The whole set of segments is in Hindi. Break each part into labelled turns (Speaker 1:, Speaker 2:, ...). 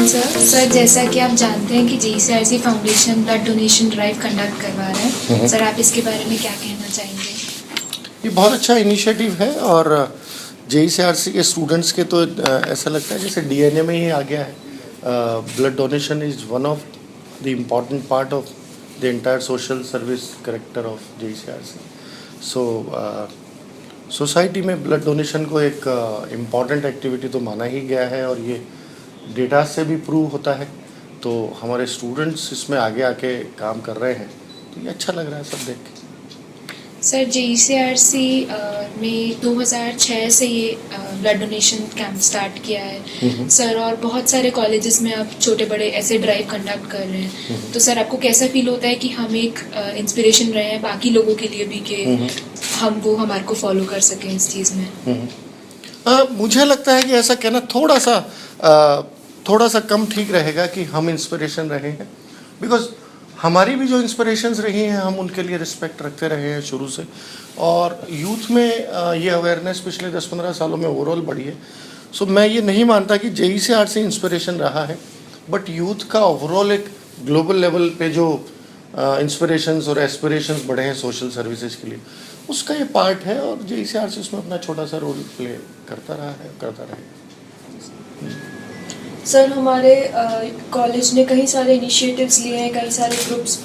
Speaker 1: सर जैसा कि आप जानते हैं कि JECRC Foundation blood donation drive conduct करवा रहा है, सर आप इसके बारे में क्या कहना चाहेंगे?
Speaker 2: ये बहुत अच्छा इनिशिएटिव है और जेईसीआरसी के स्टूडेंट्स के तो ऐसा लगता है जैसे डीएनए में ही आ गया है। Blood donation is one of the important part of the entire social service character of JECRC. So society में ब्लड डोनेशन को एक इम्पॉर्टेंट एक्टिविटी तो माना ही गया है और ये डेटा से भी प्रूव होता है। तो हमारे स्टूडेंट्स इसमें आगे आके काम कर रहे हैं, तो ये अच्छा लग रहा है सब देख के।
Speaker 1: सर जेईसीआरसी में 2006 से ये ब्लड डोनेशन कैंप स्टार्ट किया है सर, और बहुत सारे कॉलेजेस में आप छोटे बड़े ऐसे ड्राइव कंडक्ट कर रहे हैं। तो सर आपको कैसा फील होता है कि हम एक इंस्पिरेशन रहे हैं बाकी लोगों के लिए भी कि हम वो हमारे को फॉलो कर सकें इस चीज़ में?
Speaker 2: मुझे लगता है कि ऐसा कहना थोड़ा सा कम ठीक रहेगा कि हम इंस्पिरेशन रहे हैं, बिकॉज हमारी भी जो इंस्पिरेशंस रही हैं हम उनके लिए रिस्पेक्ट रखते रहे हैं शुरू से, और यूथ में ये अवेयरनेस पिछले 10-15 सालों में ओवरऑल बढ़ी है। सो मैं ये नहीं मानता कि जेईसीआरसी इंस्पिरेशन रहा है, बट यूथ का ओवरऑल एक ग्लोबल लेवल पे जो इंस्पिरेशंस और एस्पिरेशंस बढ़े हैं सोशल सर्विसेज के लिए, उसका ये पार्ट है और जेईसीआरसी उसमें अपना छोटा सा रोल प्ले करता रहा है, करता रहेगा।
Speaker 3: सर हमारे कॉलेज ने कई सारे इनिशिएटिव्स लिए हैं, कई सारे ग्रुप्स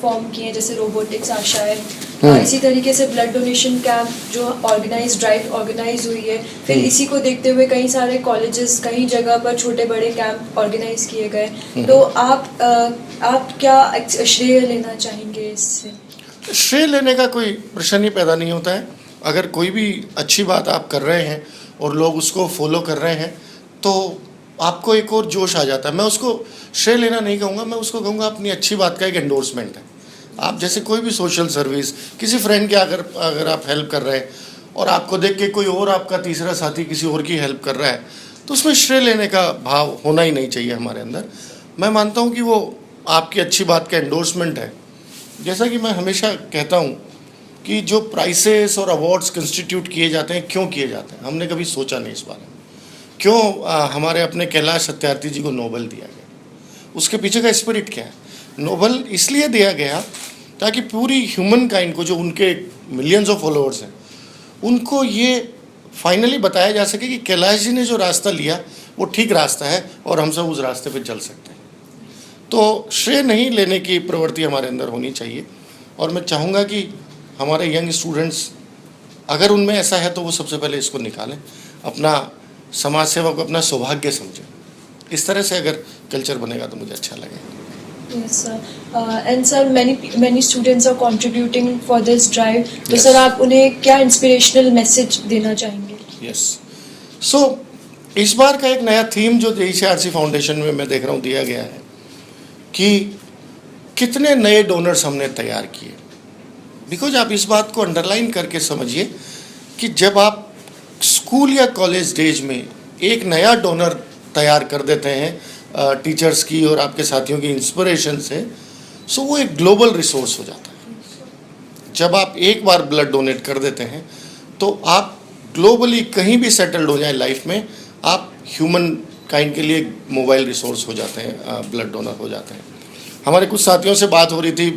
Speaker 3: फॉर्म किए हैं, जैसे रोबोटिक्स, आशाएं। इसी तरीके से ब्लड डोनेशन कैंप जो ड्राइव ऑर्गेनाइज हुई है, फिर इसी को देखते हुए कई सारे कॉलेजेस कई जगह पर छोटे बड़े कैंप ऑर्गेनाइज किए गए। तो आप क्या श्रेय लेना चाहेंगे इससे?
Speaker 2: श्रेय लेने का कोई प्रश्न ही पैदा नहीं होता है। अगर कोई भी अच्छी बात आप कर रहे हैं और लोग उसको फॉलो कर रहे हैं तो आपको एक और जोश आ जाता है। मैं उसको श्रेय लेना नहीं कहूँगा, मैं उसको कहूँगा अपनी अच्छी बात का एक एंडोर्समेंट है। आप जैसे कोई भी सोशल सर्विस किसी फ्रेंड के अगर आप हेल्प कर रहे हैं और आपको देख के कोई और आपका तीसरा साथी किसी और की हेल्प कर रहा है, तो उसमें श्रेय लेने का भाव होना ही नहीं चाहिए हमारे अंदर। मैं मानता हूँ कि वो आपकी अच्छी बात का एंडोर्समेंट है। जैसा कि मैं हमेशा कहता हूँ कि जो प्राइसेस और अवार्ड्स कंस्टिट्यूट किए जाते हैं, क्यों किए जाते हैं, हमने कभी सोचा नहीं इस बारे में। क्यों हमारे अपने कैलाश सत्यार्थी जी को नोबेल दिया गया, उसके पीछे का स्पिरिट क्या है? नोबेल इसलिए दिया गया ताकि पूरी ह्यूमन काइंड को, जो उनके मिलियंस ऑफ फॉलोअर्स हैं, उनको ये फाइनली बताया जा सके कि कैलाश जी ने जो रास्ता लिया वो ठीक रास्ता है और हम सब उस रास्ते पे चल सकते हैं। तो श्रेय नहीं लेने की प्रवृत्ति हमारे अंदर होनी चाहिए, और मैं चाहूँगा कि हमारे यंग स्टूडेंट्स, अगर उनमें ऐसा है तो वो सबसे पहले इसको निकालें, अपना समाज सेवा को अपना सौभाग्य समझें। इस तरह से अगर कल्चर बनेगा तो मुझे अच्छा लगेगा।
Speaker 3: Yes, sir. And sir, many students are contributing for this drive. तो
Speaker 2: Yes.
Speaker 3: सर आप उन्हें क्या इंस्पिरेशनल मैसेज देना चाहेंगे?
Speaker 2: यस, सो इस बार का एक नया थीम जो जेईसीआरसी फाउंडेशन में मैं देख रहा हूँ दिया गया है कि कितने नए डोनर्स हमने तैयार किए। बिकॉज आप इस बात को अंडरलाइन करके समझिए कि जब आप स्कूल या कॉलेज डेज में एक नया डोनर तैयार कर देते हैं टीचर्स की और आपके साथियों की इंस्पिरेशन से, सो वो एक ग्लोबल रिसोर्स हो जाता है। जब आप एक बार ब्लड डोनेट कर देते हैं तो आप ग्लोबली कहीं भी सेटल्ड हो जाए लाइफ में, आप ह्यूमन काइंड के लिए मोबाइल रिसोर्स हो जाते हैं, ब्लड डोनर हो जाते हैं। हमारे कुछ साथियों से बात हो रही थी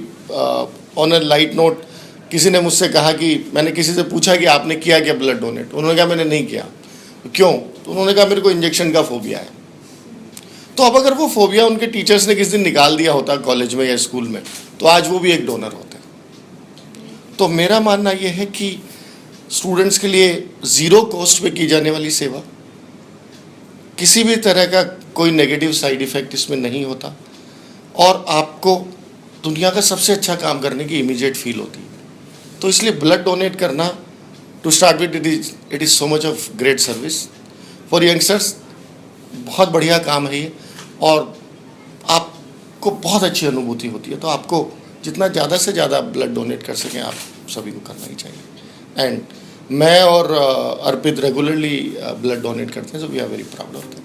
Speaker 2: ऑन अ लाइट नोट। किसी ने मुझसे कहा कि मैंने किसी से पूछा कि आपने किया क्या ब्लड डोनेट? उन्होंने कहा मैंने नहीं किया। क्यों? तो उन्होंने कहा मेरे को इंजेक्शन का फोबिया है। तो अब अगर वो फोबिया उनके टीचर्स ने किसी दिन निकाल दिया होता कॉलेज में या स्कूल में, तो आज वो भी एक डोनर होते। तो मेरा मानना ये है कि स्टूडेंट्स के लिए ज़ीरो कॉस्ट पे की जाने वाली सेवा, किसी भी तरह का कोई नेगेटिव साइड इफ़ेक्ट इसमें नहीं होता, और आपको दुनिया का सबसे अच्छा काम करने की इमीडिएट फील होती है। तो इसलिए ब्लड डोनेट करना, to start with, it is so much of great service for youngsters. बहुत बढ़िया काम है ये, और आपको बहुत अच्छी अनुभूति होती है। तो आपको जितना ज़्यादा से ज़्यादा ब्लड डोनेट कर सकें आप सभी को करना ही चाहिए। एंड मैं और अर्पित रेगुलरली ब्लड डोनेट करते हैं, so we are very proud of that.